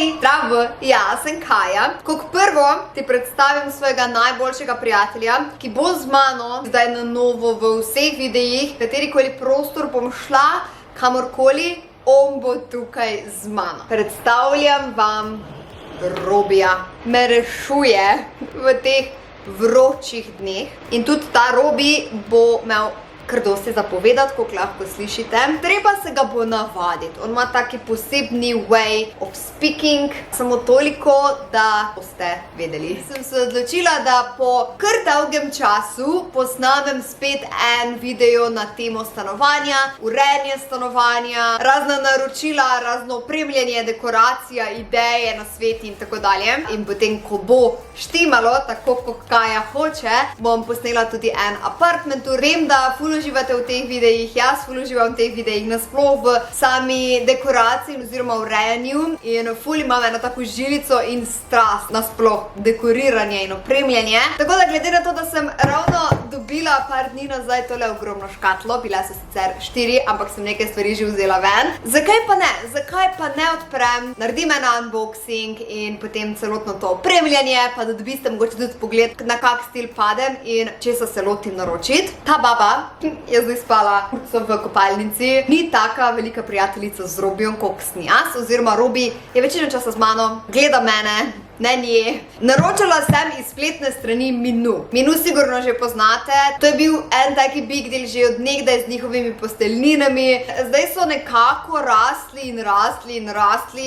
Hej, zdravo, jaz sem Kaja. Kot prvo ti predstavim svojega najboljšega prijatelja, ki bo z mano zdaj na novo v vseh videih, katerikoli prostor bom šla, kamorkoli, on bo tukaj z mano. Predstavljam vam Robija. Me rešuje v teh vročih dneh in tudi ta Robi bo imel kar dosti zapovedati, kot lahko slišite. Treba se ga bo navaditi. On ima taki posebni way of speaking, samo toliko, da boste vedeli. Sem se odločila, da po kar dolgem času posnamem spet en video na temo stanovanja, urejanje stanovanja, razna naročila, razno opremljanje, dekoracija, ideje, nasveti in tako dalje. In potem, ko bo štimalo, tako kot Kaja hoče, bom posnela tudi en apartment tour. Vem, da ful uživate v teh videih, jaz ful uživam v teh videih, nasploh v sami dekoraciji oziroma urejanju in ful imam eno tako žilico in strast nasploh dekoriranje in opremljanje. Tako da glede na to, da sem ravno dobila par dni nazaj tole ogromno škatlo, bile so sicer 4, ampak sem nekaj stvari že vzela ven. Zakaj pa ne? Zakaj pa ne odprem, naredim en unboxing in potem celotno to opremljanje, pa da dobiste mogoče tudi pogled, na kak stil padem in česa se lotim naročiti. Ta baba je zdaj spala v kopalnici. Ni taka velika prijateljica z Robijem, kot sem jaz, oziroma Robi je večino časa z mano, gleda mene, ne nje. Naročala sem iz spletne strani Minu. Minu sigurno že poznate. To je bil en taki big deal že od nekdaj z njihovimi posteljninami. Zdaj so nekako rasli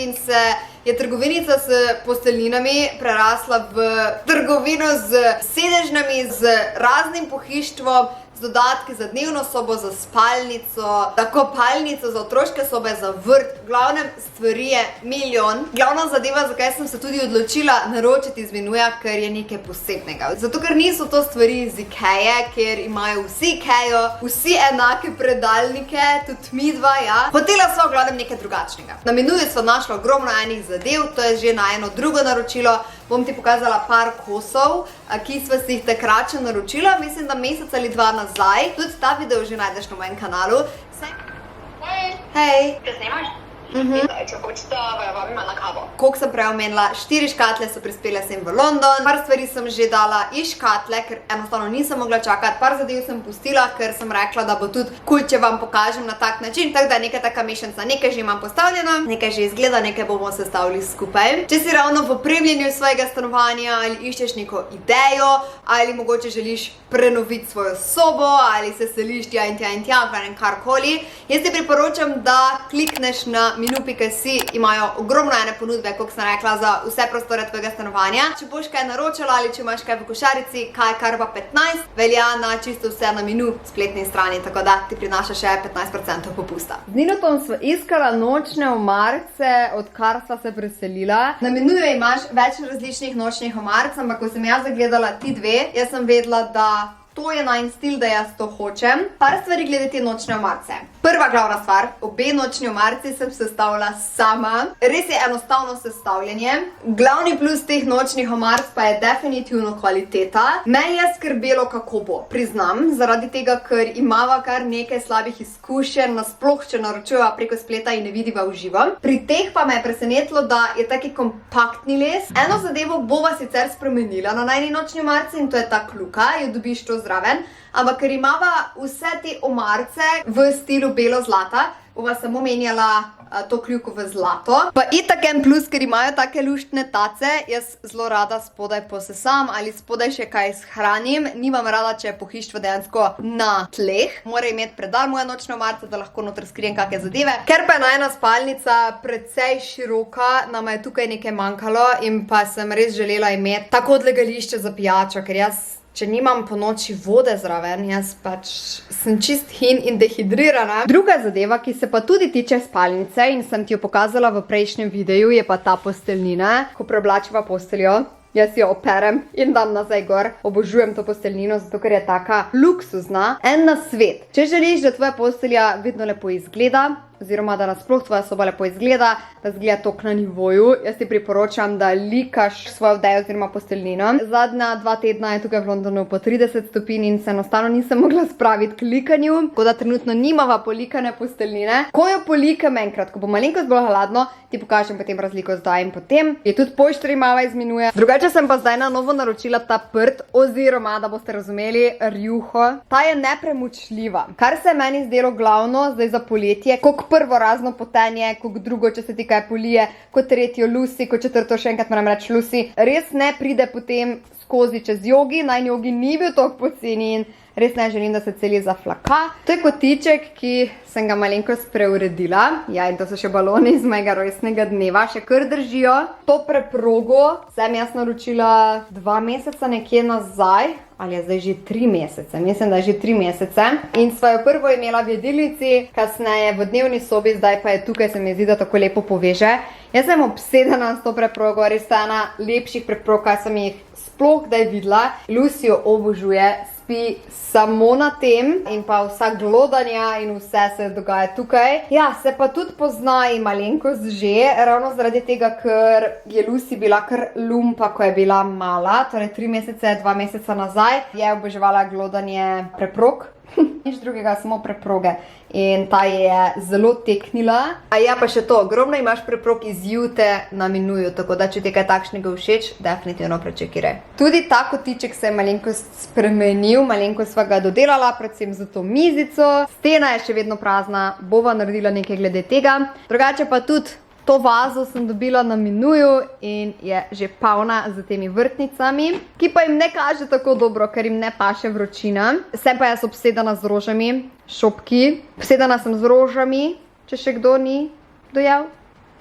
in se je trgovinica s posteljninami prerasla v trgovino z sedežnami, z raznim pohištvom, z dodatki za dnevno sobo, za spalnico, za kopalnico, za otroške sobe, za vrt. V glavnem stvari je milijon. Glavna zadeva, zakaj sem se tudi odločila naročiti iz Minuja, ker je nekaj posebnega. Zato, ker niso to stvari iz Ikeje, ker imajo vsi Ikejo, vsi enake predalnike, tudi mi dva, ja. Hotela sva v glavnem nekaj drugačnega. Na Minuju sva našla ogromno enih zadev, to je že na eno drugo naročilo. Bom ti pokazala par kosov, ki sva si jih takrat še naročila, mislim, da mesec ali dva nazaj. Tudi ta video že najdeš na mojem kanalu. Hej! Kaj snimaš? Če hočete, vabim na kavo. Koliko sem prej omenila, 4 škatle so prispele sem v London. Par stvari sem že dala iz škatle, ker enostavno nisem mogla čakati. Par zadev sem pustila, ker sem rekla, da bo tudi kul, če vam pokažem na tak način. Tako da je nekaj taka mešanica. Nekaj že imam postavljeno, nekaj že izgleda, nekaj bomo sestavili skupaj. Če si ravno v opremljanju svojega stanovanja ali iščeš neko idejo, ali mogoče želiš prenoviti svojo sobo, ali se seliš tja in tja, karkoli, jaz ti priporočam, da klikneš na Minu.si, imajo ogromno ene ponudbe, kot sem rekla, za vse prostore tvojega stanovanja. Če boš kaj naročala ali če imaš kaj v košarici, kaj kar pa 15, velja na čisto vse na Minu spletni strani, tako da ti prinaša še 15% popusta. Z Ninotom sva iskala nočne omarice, odkar sva se preselila. Na Minuju imaš več različnih nočnih omaric, ampak ko sem jaz zagledala ti dve, jaz sem vedela, da to je najin stil, da jaz to hočem. Par stvari glede te nočne omarice. Prva glavna stvar, obe nočni omarici sem sestavila sama. Res je enostavno sestavljanje. Glavni plus teh nočnih omaric pa je definitivno kvaliteta. Meni je skrbelo, kako bo. Priznam, zaradi tega, ker imava kar nekaj slabih izkušenj, nasploh, če naročujeva preko spleta in ne vidiva v živo. Pri teh pa me je presenetilo, da je taki kompaktni les. Eno zadevo bova sicer spremenila na najni nočni omarici in to je ta kljuka, jo dobiš to zraven, ampak ker imava vse te omarice v stilu belo-zlata, bova samo menjala to kljuko v zlato. Pa itak en plus, ker imajo take luštne tace, jaz zelo rada spodaj posesam ali spodaj še kaj shranim. Nimam rada, če je pohištvo dejansko na tleh. Mora imeti predal moja nočna omarica, da lahko noter skrijem kakšne zadeve. Ker pa je najina spalnica precej široka, nama je tukaj nekaj manjkalo in pa sem res želela imeti tako odlagališče za pijačo, ker jaz če nimam po noči vode zraven, jaz pač sem čist hin in dehidrirana. Druga zadeva, ki se pa tudi tiče spalnice in sem ti jo pokazala v prejšnjem videu, je pa ta posteljnina. Ko preoblačiva posteljo, jaz jo operem in dam nazaj gor. Obožujem to posteljnino, zato ker je taka luksuzna. En nasvet. Če želiš, da tvoja postelja vedno lepo izgleda, oziroma da nasploh tvoja soba lepo izgleda, da izgleda tok na nivoju. Jaz ti priporočam, da likaš svojo odejo oziroma posteljnino. Zadnja 2 tedna je tukaj v Londonu po 30 stopinj in se enostavno nisem mogla spraviti k likanju, tako da trenutno nimava polikane posteljnine. Ko jo polikam enkrat, ko bo malenkost bolj hladno, ti pokažem potem razliko zdaj in potem. Je tudi poštrij malo izmenjuje. Drugače sem pa zdaj na novo naročila ta prt, oziroma, da boste razumeli, rjuho. Ta je nepremučljiva. Kar se je meni zdelo glavno zdaj za poletje, kot prvo razno potenje, kot drugo, če se ti kaj polije, kot tretjo Lucy, kot četrto še enkrat moram reči Lucy. Res ne pride potem skozi čez jogi, naj jogi ni bil toliko poceni in res ne želim, da se celi zaflaka. To je kotiček, ki sem ga malenkost preuredila. Ja, in to so še baloni iz mojega rojstnega dneva, še kar držijo. To preprogo sem jaz naročila 2 meseca nekje nazaj, ali je zdaj že 3 mesece, mislim, da je že 3 mesece. In sva jo prvo imela v jedilnici, kasneje v dnevni sobi, zdaj pa je tukaj, se mi zdi, da tako lepo poveže. Jaz sem obsedena s to preprogo, res je ena lepših preprog, kaj sem jih sploh kdaj videla. Lucy jo obožuje, spi samo na tem in pa vsa glodanja in vse se dogaja tukaj. Ja, se pa tudi pozna in malenkost že, ravno zaradi tega, ker je Lucy bila kar lumpa, ko je bila mala, torej 3 mesece, 2 meseca nazaj, je oboževala glodanje preprog. Nič drugega, samo preproge. In ta je zelo teknila. A ja, pa še to, ogromno imaš preprog iz Jute na menuju, tako da če ti kaj takšnega všeč, definitivno prečekiraj. Tudi ta kotiček se je malenkost spremenil, malenkost sva ga dodelala, predvsem za to mizico. Stena je še vedno prazna, bova naredila nekaj glede tega. Drugače pa tudi to vazo sem dobila na menuju in je že polna z temi vrtnicami, ki pa jim ne kaže tako dobro, ker jim ne paše vročina. Sem pa jaz obsedena z rožami, šopki. Obsedena sem z rožami, če še kdo ni dojel.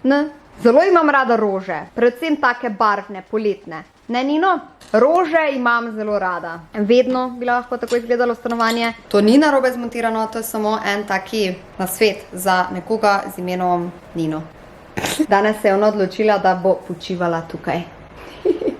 Ne. Zelo imam rada rože, predvsem take barvne, poletne. Ne, Nino? Rože imam zelo rada. Vedno bi lahko tako izgledalo stanovanje. To ni narobe zmontirano, to je samo en taki nasvet za nekoga z imenom Nino. Danes se je ona odločila, da bo počivala tukaj.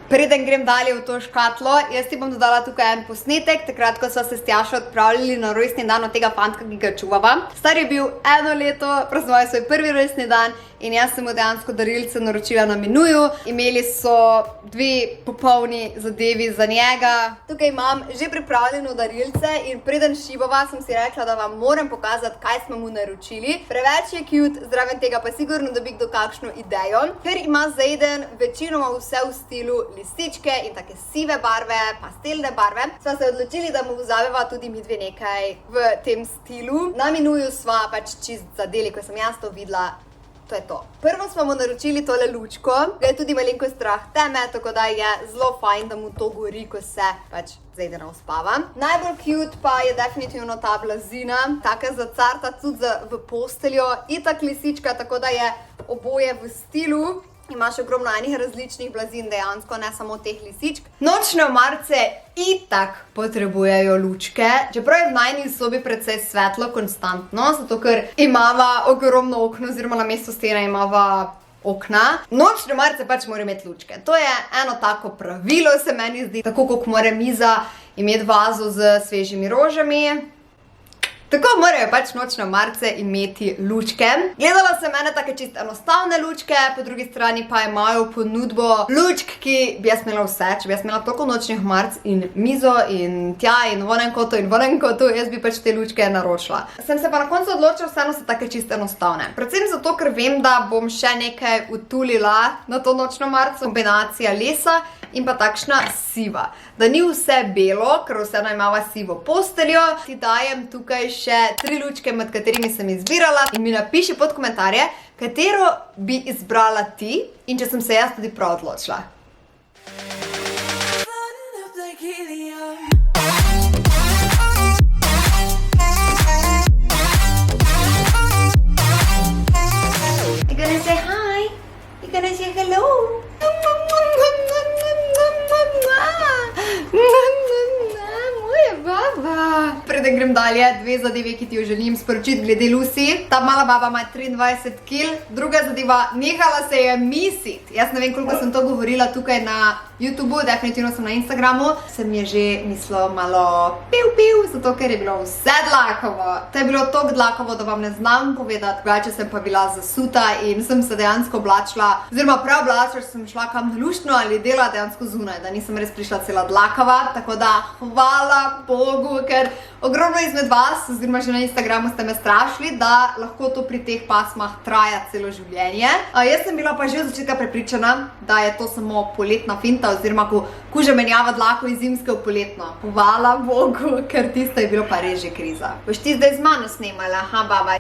Preden grem dalje v to škatlo, jaz ti bom dodala tukaj en posnetek, takrat, ko sva se s Tjašo odpravljali na rojstni dan od tega fantka, ki ga čuvava. Star je bil 1 leto, praznoval svoj prvi rojstni dan in jaz sem mu dejansko darilce naročila na menuju. Imeli so 2 popolni zadevi za njega. Tukaj imam že pripravljeno darilce in preden šibova sem si rekla, da vam moram pokazati, kaj smo mu naročili. Preveč je cute, zraven tega pa sigurno dobi kdo kakšno idejo, ker ima Zayden večinoma vse v stilu lističke in take sive barve, pastelne barve. Sva se odločili, da mu vzameva tudi midve nekaj v tem stilu. Na menuju sva pač čist zadeli, ko sem jaz to videla. To je to. Prvo smo mu naročili tole lučko, ga je tudi malenko strah teme, tako da je zelo fajn, da mu to gori, ko se pač Zaydena uspava. Najbolj cute pa je definitivno ta blazina, taka zacarta tudi v posteljo, itak lisička, tako da je oboje v stilu. Imaš ogromno enih različnih blazin dejansko, ne samo teh lisičk. Nočne omarice itak potrebujejo lučke, čeprav je v najni sobi precej svetlo konstantno, zato ker imava ogromno okno, oziroma na mesto stene imava okna. Nočne omarice pač morajo imeti lučke. To je eno tako pravilo, se meni zdi, tako kot mora miza imeti vazo z svežimi rožami. Tako morajo pač nočne omarice imeti lučke. Gledala sem ene take čisto enostavne lučke, po drugi strani pa imajo ponudbo lučk, ki bi jaz imela vse. Če bi jaz imela toliko nočnih omaric in mizo in tja in v onem kotu, jaz bi pač te lučke naročila. Sem se pa na koncu odločila, vseeno so take čisto enostavne. Predvsem zato, ker vem, da bom še nekaj utulila na to nočno omarico. Kombinacija lesa in pa takšna siva. Da ni vse belo, ker vseeno imava sivo posteljo. Ti dajem tukaj še 3 lučke, med katerimi sem izbirala in mi napiši pod komentarje, katero bi izbrala ti in če sem se jaz tudi prav odločila. You're gonna say hi. You're gonna say hello. Moja baba. Preden grem dalje, 2 zadeve, ki ti jo želim sporočiti glede Lucy. Ta mala baba ima 23 kg. Druga zadeva, nehala se je misiti. Jaz ne vem, koliko sem to govorila tukaj na YouTubeu, definitivno sem na Instagramu, sem je že mislil malo piv, zato ker je bilo vse dlakovo. To je bilo toliko dlakovo, da vam ne znam povedati, drugače sem pa bila zasuta in sem se dejansko oblačila, oziroma preoblačila, sem šla kam na luštno ali dela dejansko zunaj, da nisem res prišla cela dlakava, tako da hvala Bogu, ker ogromno izmed vas, oziroma že na Instagramu ste me strašili, da lahko to pri teh pasmah traja celo življenje. Jaz sem bila pa že od začetka prepričana, da je to samo poletna finta, oziroma ko kuža menjava dlako iz zimske v poletno. Hvala Bogu, ker tisto je bilo pa res že kriza. Boš ti zdaj z mano snemala, baba?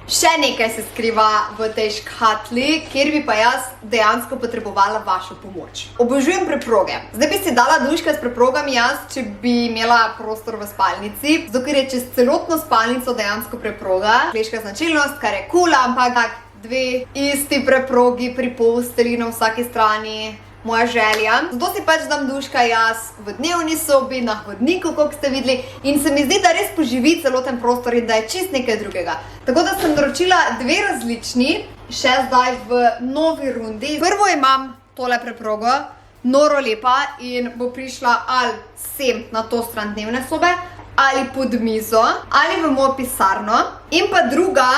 Še nekaj se skriva v tej škatli, kjer bi pa jaz dejansko potrebovala vašo pomoč. Obožujem preproge. Zdaj bi si dala duška s preprogami jaz, če bi imela prostor v spalnici, zato ker je čez celotno spalnico dejansko preproga. Kleška značilnost, kar je cool, ampak dve isti preprogi pri posteli na vsaki strani, moja želja. Zato si pač dam duška jaz v dnevni sobi, na hodniku, kot ste videli, in se mi zdi, da res poživi celoten prostor in da je čist nekaj drugega. Tako da sem naročila dve različni, še zdaj v novi rundi. Prvo imam tole preprogo, noro lepa in bo prišla ali sem na to stran dnevne sobe, ali pod mizo, ali v mojo pisarno. In pa druga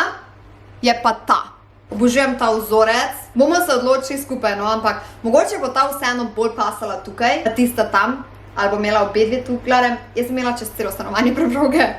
je pa ta. Obožujem ta vzorec, bomo se odločili skupaj, no, ampak mogoče bo ta vseeno bolj pasala tukaj, tista tam, ali bo imela obe dve tu, gledam, jaz sem imela čez celo stanovanje preproge.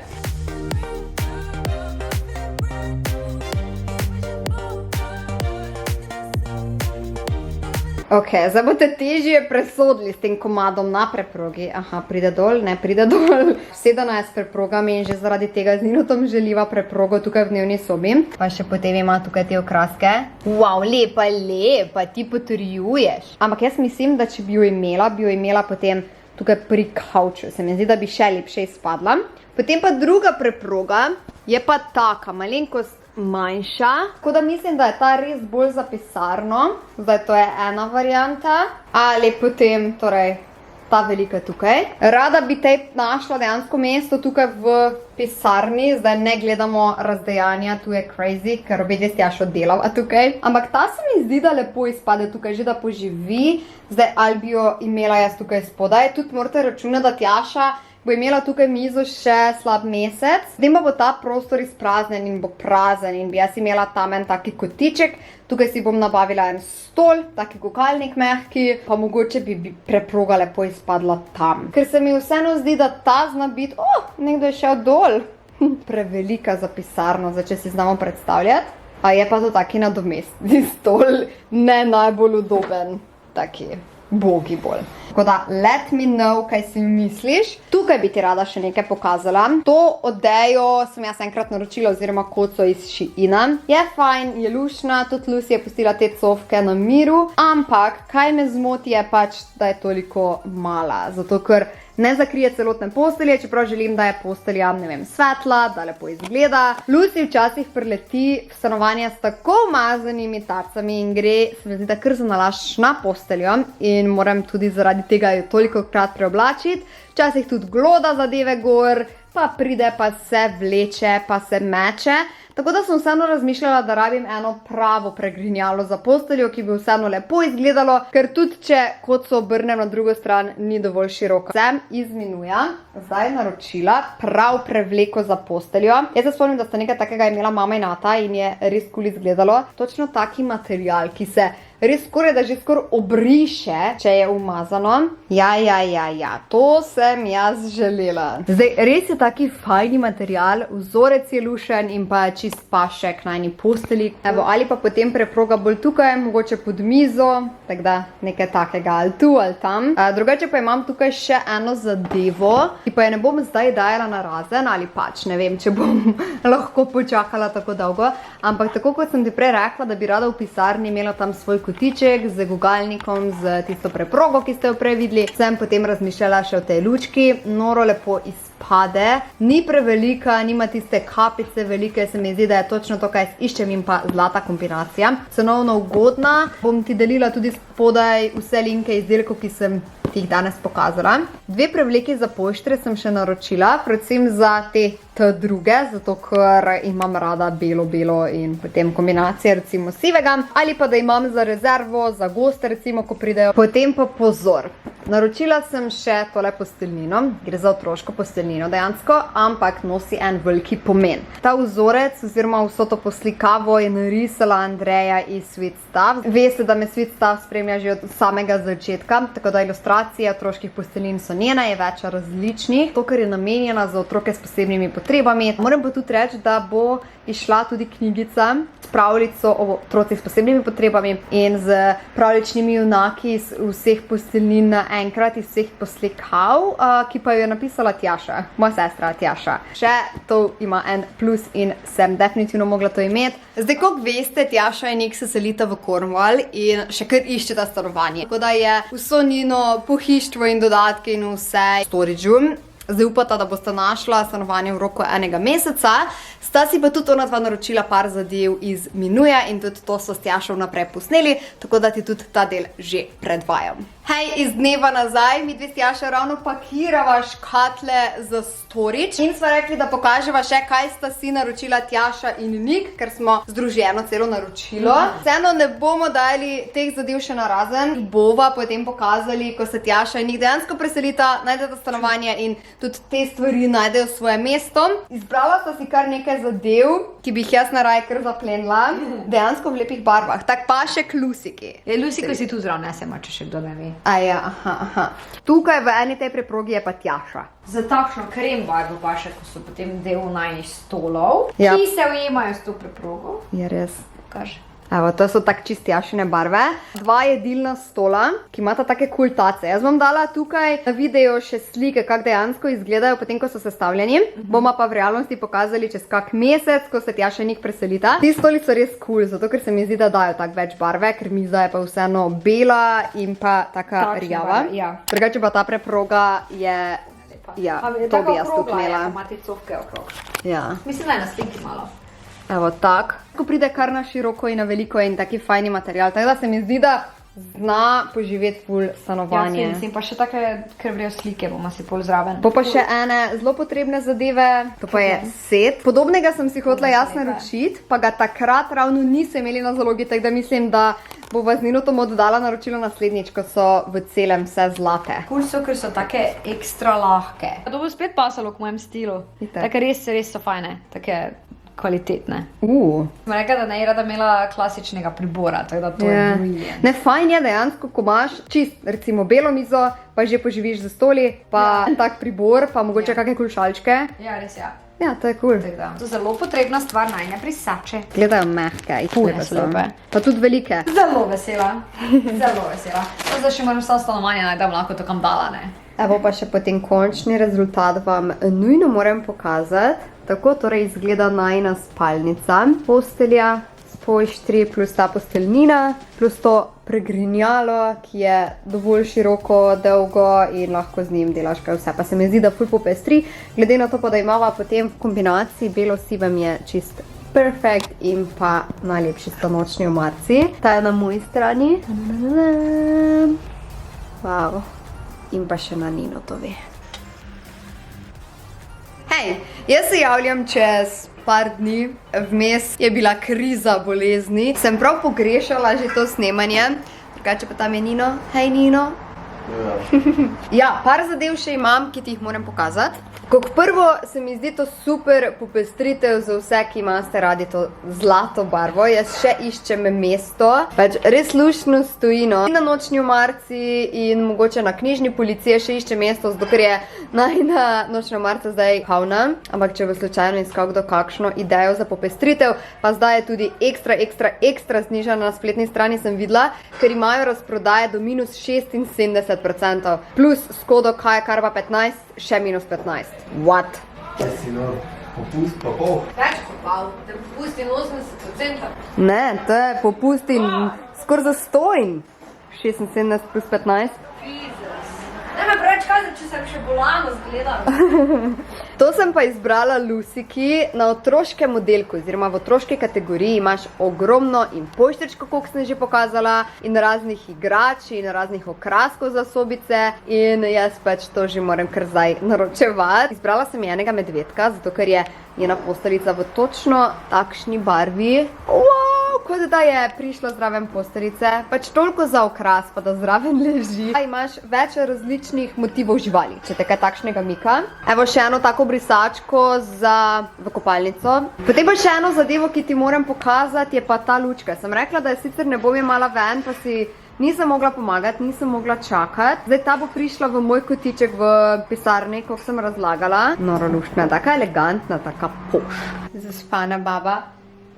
Ok, zdaj boste težje presodili s tem komadom na preprogi. Aha, pride dol, ne pride dol. 17 preprogami in že zaradi tega z Ninotom želiva preprogo tukaj v dnevni sobi. Pa še potem ima tukaj te okraske. Wow, lepa, ti potrjuješ. Ampak jaz mislim, da če bi jo imela potem tukaj pri kavču. Se mi zdi, da bi še lepše izpadla. Potem pa druga preproga je pa taka, malenkost manjša. Tako da mislim, da je ta res bolj za pisarno. Zdaj to je ena varianta. Ali potem, torej, ta velika tukaj. Rada bi tej našla dejansko mesto tukaj v pisarni. Zdaj ne gledamo razdejanja, tu je crazy, ker obe dve Tjašo delava tukaj. Ampak ta se mi zdi, da lepo izpade tukaj, že da poživi. Zdaj ali bi jo imela jaz tukaj spodaj. Tudi morate računati, da Tjaša bo imela tukaj mizo še slab mesec. Zdaj pa bo ta prostor izpraznen in bo prazen in bi jaz imela tam en taki kotiček. Tukaj si bom nabavila en stol, taki kukalnik mehki, pa mogoče bi preproga lepo izpadla tam. Ker se mi vseeno zdi, da ta zna biti, nekdo je šel dol. Prevelika za pisarno, zdaj če si znamo predstavljati. A je pa to taki nadomestni stol, ne najbolj udoben, taki bogi bolj. Tako da, let me know, kaj si misliš. Tukaj bi ti rada še nekaj pokazala. To odejo sem jaz enkrat naročila, oziroma koco iz Sheina. Je fajn, je lušna, tudi Lucy je pustila te cofke na miru, ampak kaj me zmoti je pač, da je toliko mala. Zato, ker ne zakrije celotne postelje, čeprav želim, da je postelja, ne vem, svetla, da lepo izgleda. Lucy včasih preleti v stanovanje s tako umazanimi tacami in gre, se mi zdi, da kar zanalaš na posteljo in moram tudi zaradi tega jo toliko krat preoblačiti. Včasih tudi gloda zadeve gor, pa pride, pa se vleče, pa se meče. Tako da sem vseeno razmišljala, da rabim eno pravo pregrinjalo za posteljo, ki bi vseeno lepo izgledalo, ker tudi če koco obrnem na drugo stran, ni dovolj široko. Sem iz Minuja zdaj naročila prav prevleko za posteljo. Jaz se spomnim, da sta nekaj takega imela mama in ata in je res cool izgledalo. Točno taki material, ki se res skoraj, da že skoraj obriše, če je umazano. Ja, to sem jaz želela. Zdaj, res je taki fajni material, vzorec je lušen in pa čist pašek na eni posteli. Evo, ali pa potem preproga bolj tukaj, mogoče pod mizo, tako da nekaj takega, ali tu, ali tam. Drugače pa imam tukaj še eno zadevo, ki pa je ne bom zdaj dajala na razen, ali pač, ne vem, če bom lahko počakala tako dolgo. Ampak tako kot sem ti prej rekla, da bi rada v pisarni imela tam svoj kotiček z gugalnikom, z tisto preprogo, ki ste jo prej videli. Sem potem razmišljala še o tej lučki, noro lepo izpade, ni prevelika, nima tiste kapice velike, se mi zdi, da je točno to, kaj iščem in pa zlata kombinacija. Cenovno ugodna, bom ti delila tudi spodaj vse linke izdelkov, ki sem ti jih danes pokazala. Dve prevleki za poštre sem še naročila, predvsem za te te druge, zato ker imam rada belo in potem kombinacije recimo sivega, ali pa da imam za rezervo, za goste recimo, ko pridejo. Potem pa pozor. Naročila sem še tole posteljnino, gre za otroško posteljnino dejansko, ampak nosi en veliki pomen. Ta vzorec oziroma vso to poslikavo je narisala Andreja iz Sweet Stuff. Veste, da me Sweet Stuff spremlja že od samega začetka, tako da ilustracije otroških posteljin so njena, je več različnih. To, kar je namenjena za otroke s posebnimi potrebami. Moram pa tudi reči, da bo išla tudi knjigica s pravljico o otrocih s posebnimi potrebami in z pravljičnimi junaki iz vseh posteljnin enkrat iz vseh poslikav, ki pa jo je napisala Tjaša, moja sestra Tjaša. Še to ima en plus in sem definitivno mogla to imeti. Zdaj, kot veste, Tjaša in Nik se selita v Cornwall in še kar iščeta stanovanje. Tako da je vso njeno pohištvo in dodatke in vse v storageu. Zdaj upata, da boste našla stanovanje v roku 1 meseca. Sta si pa tudi ona dva naročila par zadev iz Minuja in tudi to so s Tjašo vnaprej posneli, tako da ti tudi ta del že predvajam. Hej, iz dneva nazaj, mi dve s Tjašo ravno pakirava škatle za storage in sva rekli, da pokaževa še, kaj sta si naročila Tjaša in Nik, ker smo združeno celo naročilo. Vseeno ne bomo dali teh zadev še narazen, bova potem pokazali, ko se Tjaša in Nik dejansko preselita, najdeta stanovanje in tudi te stvari najdejo svoje mesto. Izbrala sta si kar nekaj zadev, ki bi jih jaz naraj kar zaplenila, dejansko v lepih barvah. Tak pa še klusiki. Lusiko si tu zraven nesema, če še kdo ne ve. Aja, aha. Tukaj v eni tej preprogi je pa Tjaša. Za takšno krem barvo pa še, ko so potem del najnih stolov, Ja. ki se ujemajo s to preprogo. Je res. Kaži. Evo, to so tak čist Tjašine barve. 2 jedilna stola, ki imata take kul tace. Jaz bom dala tukaj na video še slike, kak dejansko izgledajo potem, ko so sestavljeni. Boma pa v realnosti pokazali čez kak mesec, ko se Tjaša in Nik preselita. Ti stoli so res kul, zato ker se mi zdi, da dajo tak več barve, ker miza je pa vseeno bela in pa taka Takšna rjava. barva, ja. Drugače pa ta preproga je... Ja, to bi jaz tudi imela. Ima te cofke okrog. Ja. Mislim, da je na sliki malo. Evo, tak. Ko pride kar na široko in na veliko in taki fajni material. Tako da se mi zdi, da zna poživeti ful stanovanje. Ja, mislim, pa še take krvrejo slike bomo si pol zraven. Po pa še ene zelo potrebne zadeve, to pa je set. Podobnega sem si hotela jaz naročiti, pa ga takrat ravno niso imeli na zalogi, tako da mislim, da bova z Ninotom oddala naročilo naslednjič, ko so v celem vse zlate. Kul so, ker so take ekstra lahke. To bo spet pasalo k mojem stilu. Itak. Take res so fajne, take kvalitetne. Sem rekla, da ne je rada imela klasičnega pribora, tako da to je brilliant. Ne, fajn je dejansko, ko imaš čist, recimo belo mizo, pa že poživiš za stoli, pa tak pribor, pa mogoče kakšne kulšalčke. Ja, res ja. Ja, to je kul. Tako da. To je zelo potrebna stvar, najne prisače. Gledajo mehke, Ful so lepe. Pa tudi velike. Zelo vesela. Zelo vesela. To zdaj še moram samo stanovanje najti, da bom lahko to kam dala, ne? Evo pa še potem končni rezultat vam nujno moram pokazati. Tako torej izgleda najina spalnica. Postelja, spojštri plus ta posteljnina, plus to pregrinjalo, ki je dovolj široko, dolgo in lahko z njim delaš kaj vse. Pa se mi zdi, da ful popestri. Glede na to pa, da imava potem v kombinaciji belo-sivem je čist perfect in pa najlepši stanočni omarci. Ta je na moji strani. Wow. In pa še na Ninotovi. Hej, jaz se javljam čez par dni, vmes je bila kriza bolezni. Sem prav pogrešala že to snemanje. Drugače pa tam je Nino. Hej, Nino. Ja, par zadev še imam, ki ti jih moram pokazati. Kot prvo se mi zdi to super popestritev za vse, ki imate radi to zlato barvo. Jaz še iščem mesto. Pač res luštno stoji, no. Na nočni omarci in mogoče na knjižni policiji še iščem mesto, zato ker je najina nočna omarca zdaj kavna. Ampak če bo slučajno iskal kdo kakšno idejo za popestritev, pa zdaj je tudi ekstra znižana na spletni strani, sem videla, ker imajo razprodaje do minus 76%. Plus s kodo KAJKARVA 15 še minus 15. What? Če si no, popust pa pol. Več popal, da popustim 80%. Ne, to je popust in skoraj zastojn. 76 plus 15. Jesus. Ne me preveč kazati, če sem še bolano zgledala. To sem pa izbrala Lusiki na otroškem modelku, oziroma v otroški kategoriji imaš ogromno in pošterčko, koliko sem že pokazala, in raznih igrač in raznih okraskov za sobice in jaz pač to že moram kar zdaj naročevati. Izbrala sem enega medvedka, zato ker je njena posteljica v točno takšni barvi. Wow, kot da je prišla zraven posteljice, pač toliko za okras, pa da zraven leži. Imaš več različnih motivov živali, če te kaj takšnega mika. Evo še eno tako brisačko v kopalnico. Potem pa še eno zadevo, ki ti moram pokazati, je pa ta lučka. Sem rekla, da je sicer ne bom imala ven, pa si nisem mogla pomagati, nisem mogla čakati. Zdaj ta bo prišla v moj kotiček v pisarni, kot sem razlagala. Noro luštna, taka elegantna, taka poš. Zaspana baba,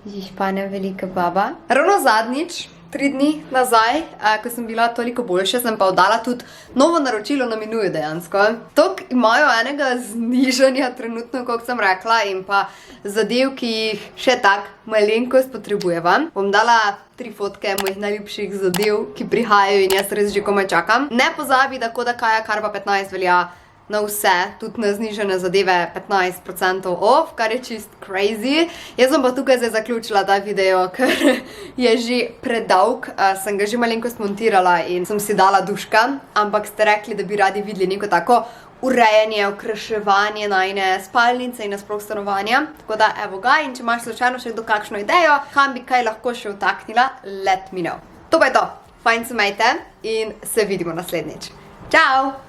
zaspana velika baba. Ravno zadnjič, 3 dni nazaj, ko sem bila toliko boljša, sem pa oddala tudi novo naročilo na Minuju dejansko. Tok imajo enega znižanja trenutno, kot sem rekla, in pa zadev, ki jih še tak malenkost potrebujeva. Bom dala 3 fotke mojih najljubših zadev, ki prihajajo in jaz res že komaj čakam. Ne pozabi, da Koda Kaja Karba 15 velja na vse, tudi na znižene zadeve 15% off, kar je čist crazy. Jaz bom pa tukaj zdaj zaključila ta video, ker je že predolg. Sem ga že malenkost montirala in sem si dala duška, ampak ste rekli, da bi radi videli neko tako urejanje, okraševanje najine spalnice in nasploh stanovanja. Tako da evo ga, in če imaš slučajno še kdo kakšno idejo, kam bi kaj lahko še vtaknila, let me know. To pa je to. Fajn se majte in se vidimo naslednjič. Čau!